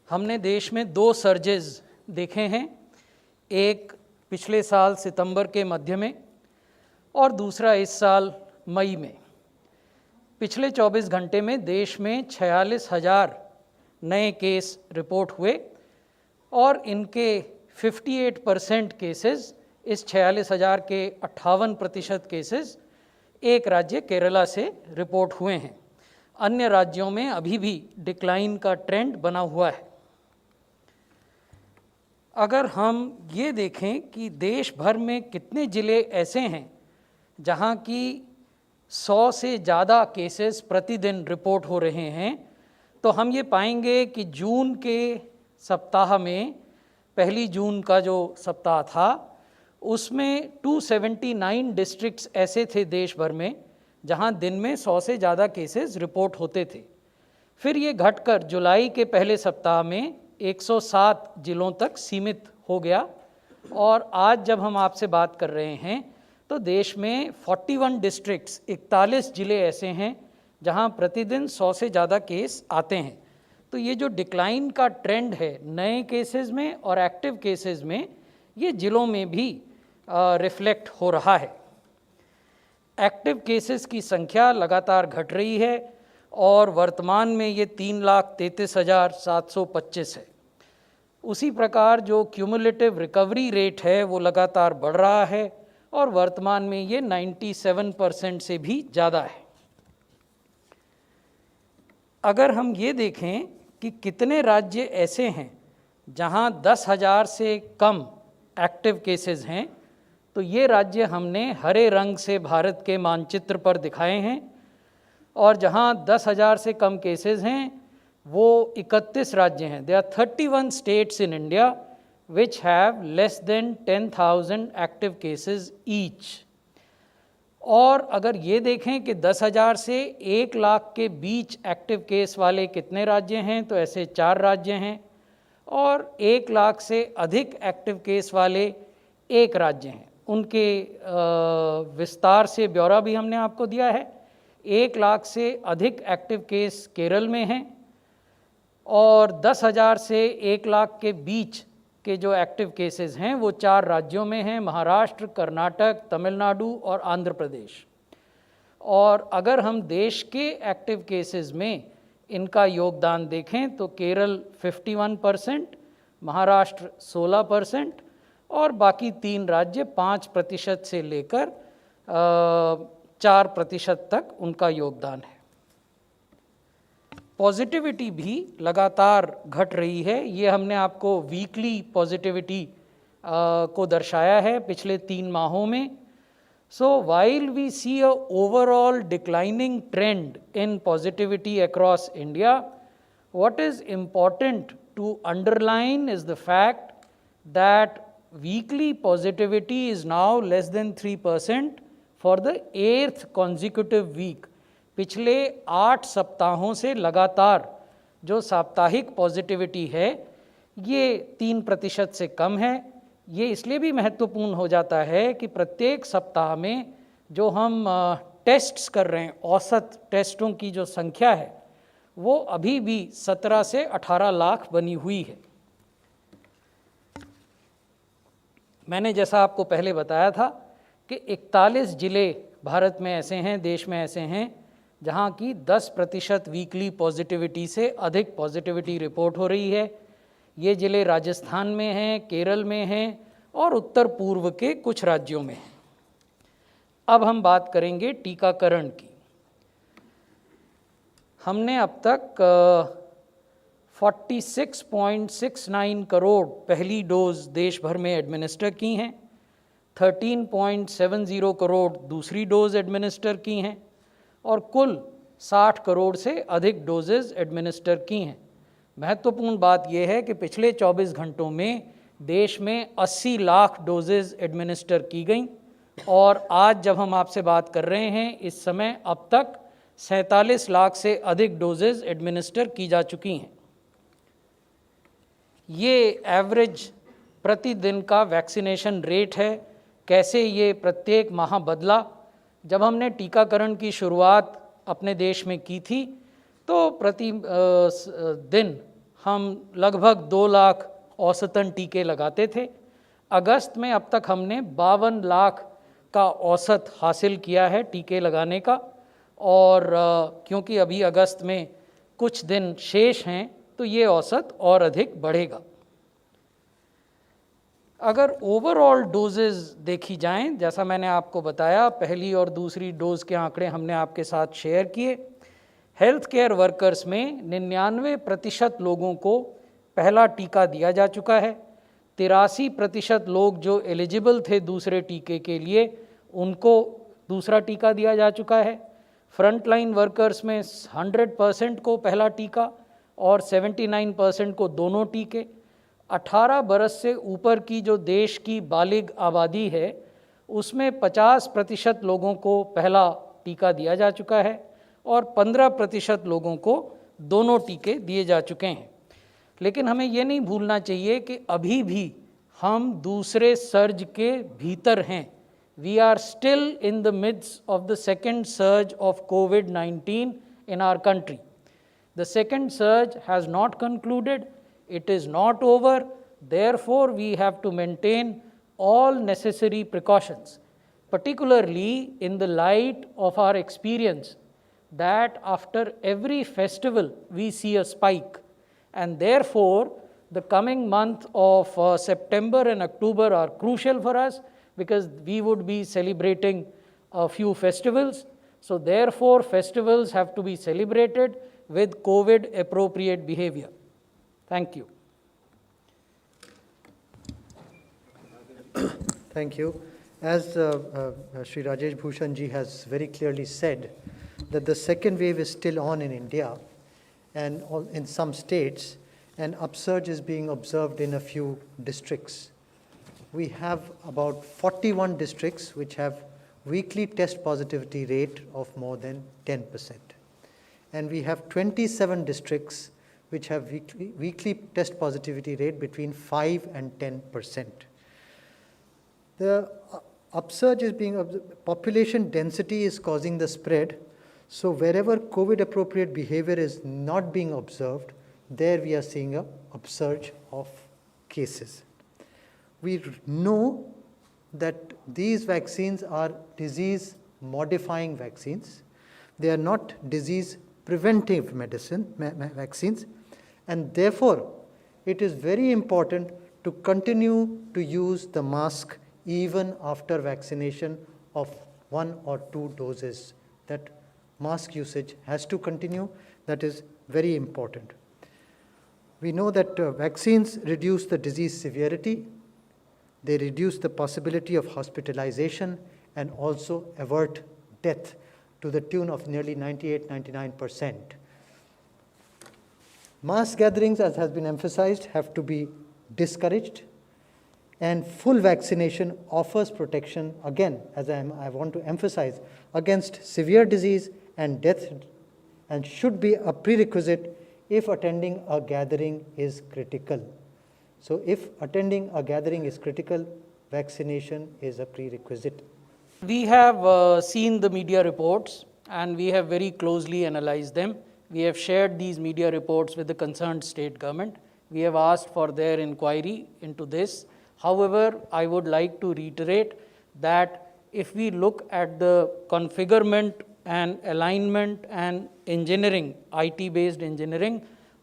हमने देश में दो सर्जेस देखे हैं, एक पिछले साल सितंबर के मध्य में और दूसरा इस साल मई में। पिछले 24 घंटे में देश में 46,000 नए केस रिपोर्ट हुए और इनके 58% केसेस, इस 46,000 के 58% केसेस एक राज्य केरला से रिपोर्ट हुए हैं। अन्य राज्यों में अभी भी डिक्लाइन का ट्रेंड बना हुआ है। अगर हम ये देखें कि देश भर में कितने ज़िले ऐसे हैं जहाँ की 100 से ज़्यादा केसेस प्रतिदिन रिपोर्ट हो रहे हैं, तो हम ये पाएंगे कि जून के सप्ताह में, पहली जून का जो सप्ताह था, उसमें 279 डिस्ट्रिक्ट्स ऐसे थे देश भर में जहाँ दिन में 100 से ज़्यादा केसेस रिपोर्ट होते थे। फिर ये घटकर जुलाई के पहले सप्ताह में 107 जिलों तक सीमित हो गया और आज जब हम आपसे बात कर रहे हैं तो देश में 41 डिस्ट्रिक्ट्स, 41 ज़िले ऐसे हैं जहां प्रतिदिन 100 से ज़्यादा केस आते हैं। तो ये जो डिक्लाइन का ट्रेंड है नए केसेस में और एक्टिव केसेस में, ये ज़िलों में भी रिफ्लेक्ट हो रहा है। एक्टिव केसेस की संख्या लगातार घट रही है और वर्तमान में ये 3,33,725 है। उसी प्रकार जो क्यूमुलेटिव रिकवरी रेट है वो लगातार बढ़ रहा है और वर्तमान में ये 97% से भी ज़्यादा है। अगर हम ये देखें कि कितने राज्य ऐसे हैं जहां 10,000 से कम एक्टिव केसेस हैं, तो ये राज्य हमने हरे रंग से भारत के मानचित्र पर दिखाए हैं और जहां 10,000 से कम केसेस हैं वो 31 राज्य हैं। There are 31 states in India which have less than 10,000 active cases each। और अगर ये देखें कि 10,000 से 1 लाख के बीच एक्टिव केस वाले कितने राज्य हैं, तो ऐसे 4 राज्य हैं और 1 लाख से अधिक एक्टिव केस वाले 1 राज्य हैं। उनके विस्तार से ब्यौरा भी हमने आपको दिया है। 1 लाख से अधिक एक्टिव केस केरल में हैं और 10,000 से 1 लाख के बीच के जो एक्टिव केसेस हैं वो 4 राज्यों में हैं, महाराष्ट्र, कर्नाटक, तमिलनाडु और आंध्र प्रदेश। और अगर हम देश के एक्टिव केसेस में इनका योगदान देखें तो केरल 51%, महाराष्ट्र 16% और बाकी 3 राज्य 5% से लेकर 4% तक उनका योगदान है। पॉजिटिविटी भी लगातार घट रही है। ये हमने आपको वीकली पॉजिटिविटी को दर्शाया है पिछले 3 माहों में। So while we see a overall declining trend in positivity across India, what is important to underline is the fact that weekly positivity is now less than 3% for the 8th consecutive week। पिछले 8 सप्ताहों से लगातार जो साप्ताहिक positivity है ये 3% से कम है। ये इसलिए भी महत्वपूर्ण हो जाता है कि प्रत्येक सप्ताह में जो हम टेस्ट्स कर रहे हैं, औसत टेस्टों की जो संख्या है वो अभी भी 17 से 18 लाख बनी हुई है। मैंने जैसा आपको पहले बताया था कि 41 ज़िले भारत में ऐसे हैं, देश में ऐसे हैं जहाँ की 10% वीकली पॉजिटिविटी से अधिक पॉजिटिविटी रिपोर्ट हो रही है। ये ज़िले राजस्थान में हैं, केरल में हैं और उत्तर पूर्व के कुछ राज्यों में हैं। अब हम बात करेंगे टीकाकरण की। हमने अब तक 46.69 करोड़ पहली डोज देश भर में एडमिनिस्टर की हैं, 13.70 करोड़ दूसरी डोज एडमिनिस्टर की हैं और कुल 60 करोड़ से अधिक डोजेज एडमिनिस्टर की हैं। महत्वपूर्ण बात यह है कि पिछले 24 घंटों में देश में 80 लाख डोजेज एडमिनिस्टर की गई और आज जब हम आपसे बात कर रहे हैं इस समय अब तक 47 लाख से अधिक डोजेज एडमिनिस्टर की जा चुकी हैं। ये एवरेज प्रतिदिन का वैक्सीनेशन रेट है। कैसे ये प्रत्येक माह बदला? जब हमने टीकाकरण की शुरुआत अपने देश में की थी तो प्रति दिन हम लगभग 2 लाख औसतन टीके लगाते थे। अगस्त में अब तक हमने 52 लाख का औसत हासिल किया है टीके लगाने का, और क्योंकि अभी अगस्त में कुछ दिन शेष हैं तो ये औसत और अधिक बढ़ेगा। अगर ओवरऑल डोजेज़ देखी जाएं, जैसा मैंने आपको बताया, पहली और दूसरी डोज के आंकड़े हमने आपके साथ शेयर किए। हेल्थ केयर वर्कर्स में 99% लोगों को पहला टीका दिया जा चुका है। 83% लोग जो एलिजिबल थे दूसरे टीके के लिए, उनको दूसरा टीका दिया जा चुका है। फ्रंटलाइन वर्कर्स में 100% को पहला टीका और 79% को दोनों टीके। 18 बरस से ऊपर की जो देश की बालिग आबादी है, उसमें 50% लोगों को पहला टीका दिया जा चुका है और 15% लोगों को दोनों टीके दिए जा चुके हैं। लेकिन हमें ये नहीं भूलना चाहिए कि अभी भी हम दूसरे सर्ज के भीतर हैं। We are still in the midst of the second surge of COVID-19 in our country. The second surge has not concluded, it is not over, therefore we have to maintain all necessary precautions, particularly in the light of our experience that after every festival we see a spike, and therefore the coming month of September and October are crucial for us because we would be celebrating a few festivals. So therefore festivals have to be celebrated with COVID appropriate behavior. Thank you. Thank you. As Sri Rajesh Bhushan ji has very clearly said, that the second wave is still on in India and in some states, and upsurge is being observed in a few districts. We have about 41 districts which have weekly test positivity rate of more than 10%. And we have 27 districts which have weekly test positivity rate between 5 and 10%. The upsurge is being, population density is causing the spread. So wherever COVID appropriate behavior is not being observed, there we are seeing an upsurge of cases. We know that these vaccines are disease modifying vaccines. They are not disease preventive vaccines, and therefore it is very important to continue to use the mask even after vaccination of 1 or 2 doses. That mask usage has to continue. That is very important. We know that vaccines reduce the disease severity, they reduce the possibility of hospitalization, and also avert death to the tune of nearly 98-99%. Mass gatherings, as has been emphasized, have to be discouraged, and full vaccination offers protection, again, as I want to emphasize, against severe disease and death, and should be a prerequisite if attending a gathering is critical. So if attending a gathering is critical, vaccination is a prerequisite. We have seen the media reports and we have very closely analyzed them. We have shared these media reports with the concerned state government. We have asked for their inquiry into this. However, I would like to reiterate that if we look at the configurement and alignment and engineering, IT-based engineering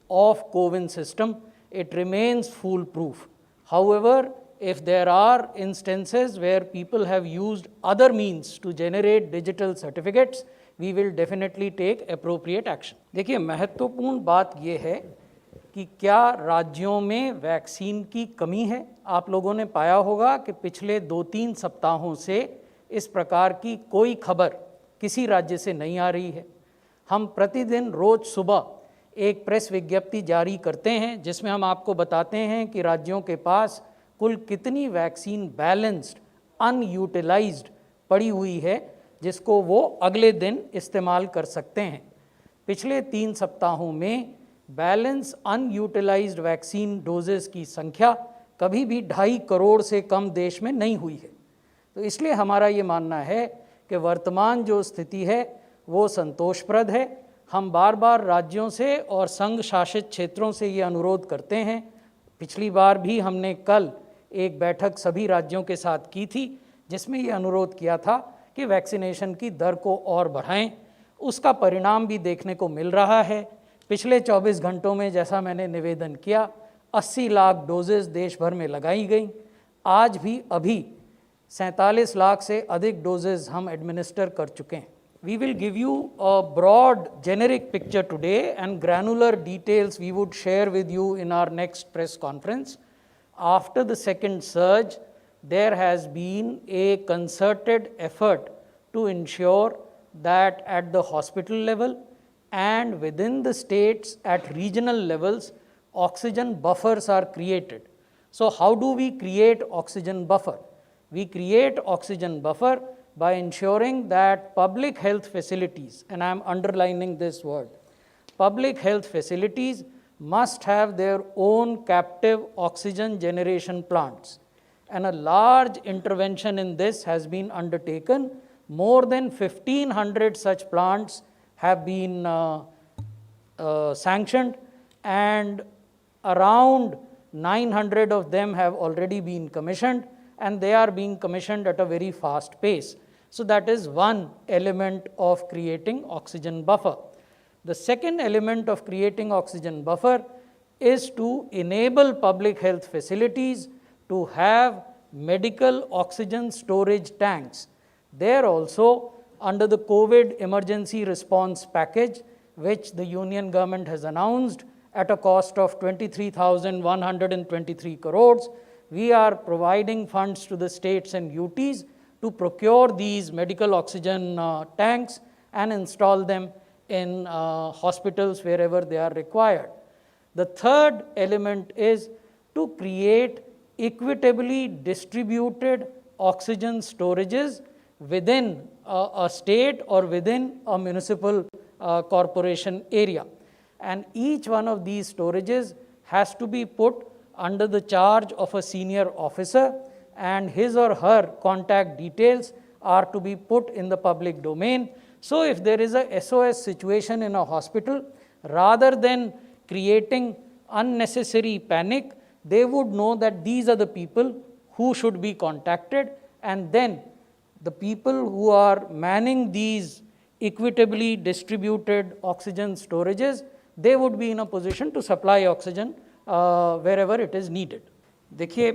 of CoWIN system, it remains foolproof. However, if there are instances where people have used other means to generate digital certificates, we will definitely take appropriate action. देखिए, महत्वपूर्ण बात ये है कि क्या राज्यों में vaccine की कमी है। आप लोगों ने पाया होगा कि पिछले 2-3 सप्ताहों से इस प्रकार की कोई खबर किसी राज्य से नहीं आ रही है। हम प्रतिदिन रोज सुबह एक प्रेस विज्ञप्ति जारी करते हैं जिसमें हम आपको बताते हैं कि राज्यों के पास कुल कितनी वैक्सीन बैलेंस्ड अनयूटिलाइज्ड पड़ी हुई है जिसको वो अगले दिन इस्तेमाल कर सकते हैं। पिछले 3 सप्ताहों में बैलेंस अनयूटिलाइज्ड वैक्सीन डोजेस की संख्या कभी भी 2.5 करोड़ से कम देश में नहीं हुई है। तो इसलिए हमारा ये मानना है कि वर्तमान जो स्थिति है वो संतोषप्रद है। हम बार बार राज्यों से और संघ शासित क्षेत्रों से ये अनुरोध करते हैं। पिछली बार भी हमने कल एक बैठक सभी राज्यों के साथ की थी जिसमें ये अनुरोध किया था कि वैक्सीनेशन की दर को और बढ़ाएं। उसका परिणाम भी देखने को मिल रहा है। पिछले 24 घंटों में जैसा मैंने निवेदन किया 80 लाख डोजेस देश भर में लगाई गई। आज भी अभी 47 लाख से अधिक डोजेस हम एडमिनिस्टर कर चुके हैं। We will give you a broad generic picture today, and granular details we would share with you in our next press conference. After the second surge, there has been a concerted effort to ensure that at the hospital level and within the states at regional levels, oxygen buffers are created. So how do we create oxygen buffer? We create oxygen buffer by ensuring that public health facilities, and I am underlining this word, public health facilities must have their own captive oxygen generation plants. And a large intervention in this has been undertaken. More than 1,500 such plants have been sanctioned, and around 900 of them have already been commissioned, and they are being commissioned at a very fast pace. So that is one element of creating oxygen buffer. The second element of creating oxygen buffer is to enable public health facilities to have medical oxygen storage tanks. There also, under the COVID emergency response package, which the union government has announced at a cost of 23,123 crores, we are providing funds to the states and UTs to procure these medical oxygen tanks and install them in hospitals wherever they are required. The third element is to create equitably distributed oxygen storages within a state or within a municipal corporation area. And each one of these storages has to be put under the charge of a senior officer, and his or her contact details are to be put in the public domain. So if there is a SOS situation in a hospital, rather than creating unnecessary panic, they would know that these are the people who should be contacted, and then the people who are manning these equitably distributed oxygen storages, they would be in a position to supply oxygen wherever it is needed. देखिए,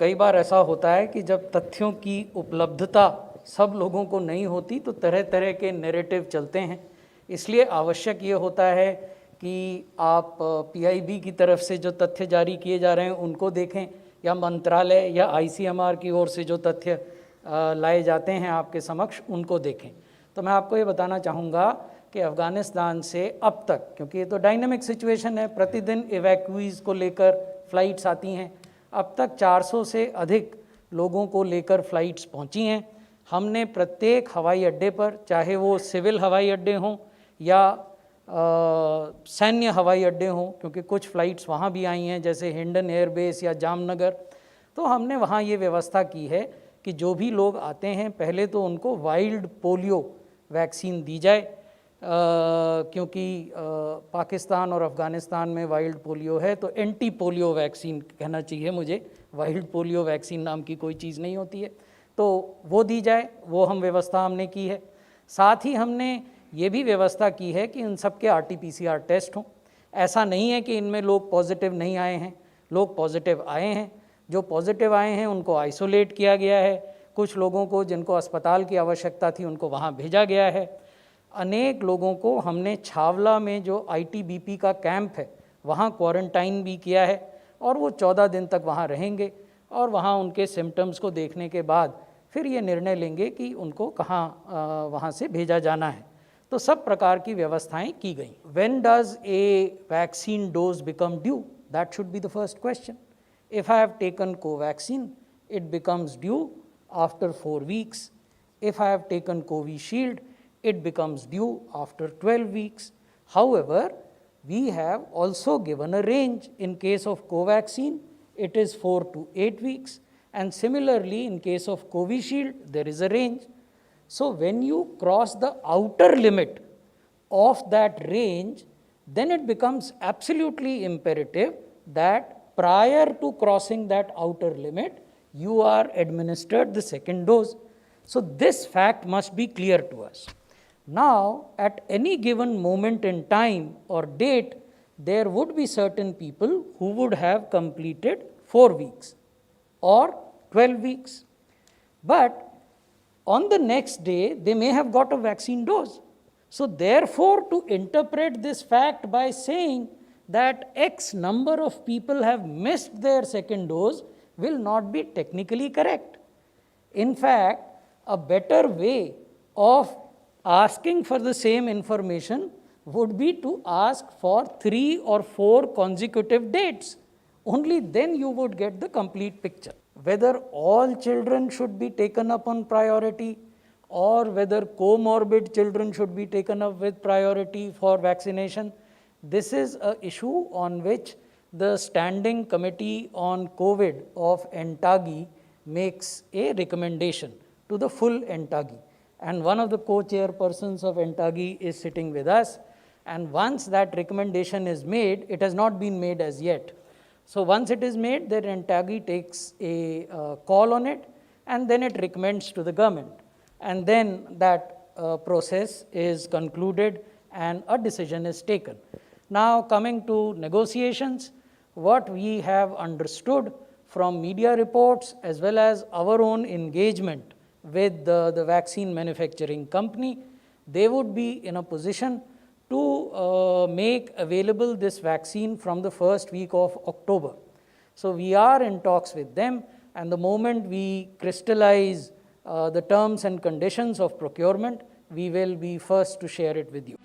कई बार ऐसा होता है कि जब तथ्यों की उपलब्धता सब लोगों को नहीं होती तो तरह तरह के नैरेटिव चलते हैं। इसलिए आवश्यक ये होता है कि आप PIB की तरफ से जो तथ्य जारी किए जा रहे हैं उनको देखें, या मंत्रालय या ICMR की ओर से जो तथ्य लाए जाते हैं आपके समक्ष उनको देखें। तो मैं आपको ये बताना चाहूँगा कि अफ़गानिस्तान से अब तक, क्योंकि ये तो डायनामिक सिचुएशन है, प्रतिदिन इवैक्यूईज़ को लेकर फ़्लाइट्स आती हैं, अब तक 400 से अधिक लोगों को लेकर फ़्लाइट्स पहुंची हैं। हमने प्रत्येक हवाई अड्डे पर, चाहे वो सिविल हवाई अड्डे हों या सैन्य हवाई अड्डे हों, क्योंकि कुछ फ़्लाइट्स वहाँ भी आई हैं जैसे हिंडन एयरबेस या जामनगर, तो हमने वहाँ ये व्यवस्था की है कि जो भी लोग आते हैं पहले तो उनको वाइल्ड पोलियो वैक्सीन दी जाए, क्योंकि पाकिस्तान और अफ़गानिस्तान में वाइल्ड पोलियो है, तो एंटी पोलियो वैक्सीन कहना चाहिए मुझे, वाइल्ड पोलियो वैक्सीन नाम की कोई चीज़ नहीं होती है, तो वो दी जाए, वो हम व्यवस्था हमने की है। साथ ही हमने ये भी व्यवस्था की है कि इन सब के RT-PCR टेस्ट हों। ऐसा नहीं है कि इनमें लोग पॉजिटिव नहीं आए हैं, लोग पॉजिटिव आए हैं। जो पॉजिटिव आए हैं उनको आइसोलेट किया गया है, कुछ लोगों को जिनको अस्पताल की आवश्यकता थी उनको वहाँ भेजा गया है। अनेक लोगों को हमने छावला में जो ITBP का कैंप है वहाँ क्वारंटाइन भी किया है, और वो 14 दिन तक वहाँ रहेंगे, और वहाँ उनके सिम्टम्स को देखने के बाद फिर ये निर्णय लेंगे कि उनको कहाँ वहाँ से भेजा जाना है। तो सब प्रकार की व्यवस्थाएं की गई। When does a vaccine dose become due? That should be the first question. If I have taken Covaxin, it becomes due after 4 weeks. If I have taken Covishield, it becomes due after 12 weeks. However, we have also given a range. In case of Covaxin, it is 4 to 8 weeks. And similarly, in case of Covishield, there is a range. So when you cross the outer limit of that range, then it becomes absolutely imperative that prior to crossing that outer limit, you are administered the second dose. So this fact must be clear to us. Now, at any given moment in time or date, there would be certain people who would have completed 4 weeks or 12 weeks. But on the next day, they may have got a vaccine dose. So therefore, to interpret this fact by saying that X number of people have missed their second dose will not be technically correct. In fact, a better way of asking for the same information would be to ask for 3 or 4 consecutive dates. Only then you would get the complete picture. Whether all children should be taken up on priority or whether comorbid children should be taken up with priority for vaccination, this is an issue on which the Standing Committee on COVID of NTAGI makes a recommendation to the full NTAGI. And one of the co-chairpersons of NTAGI is sitting with us. And once that recommendation is made, it has not been made as yet. So once it is made, then NTAGI takes a call on it, and then it recommends to the government. And then that process is concluded and a decision is taken. Now coming to negotiations, what we have understood from media reports as well as our own engagement with the vaccine manufacturing company, they would be in a position to make available this vaccine from the first week of October. So we are in talks with them, and the moment we crystallize the terms and conditions of procurement, we will be first to share it with you.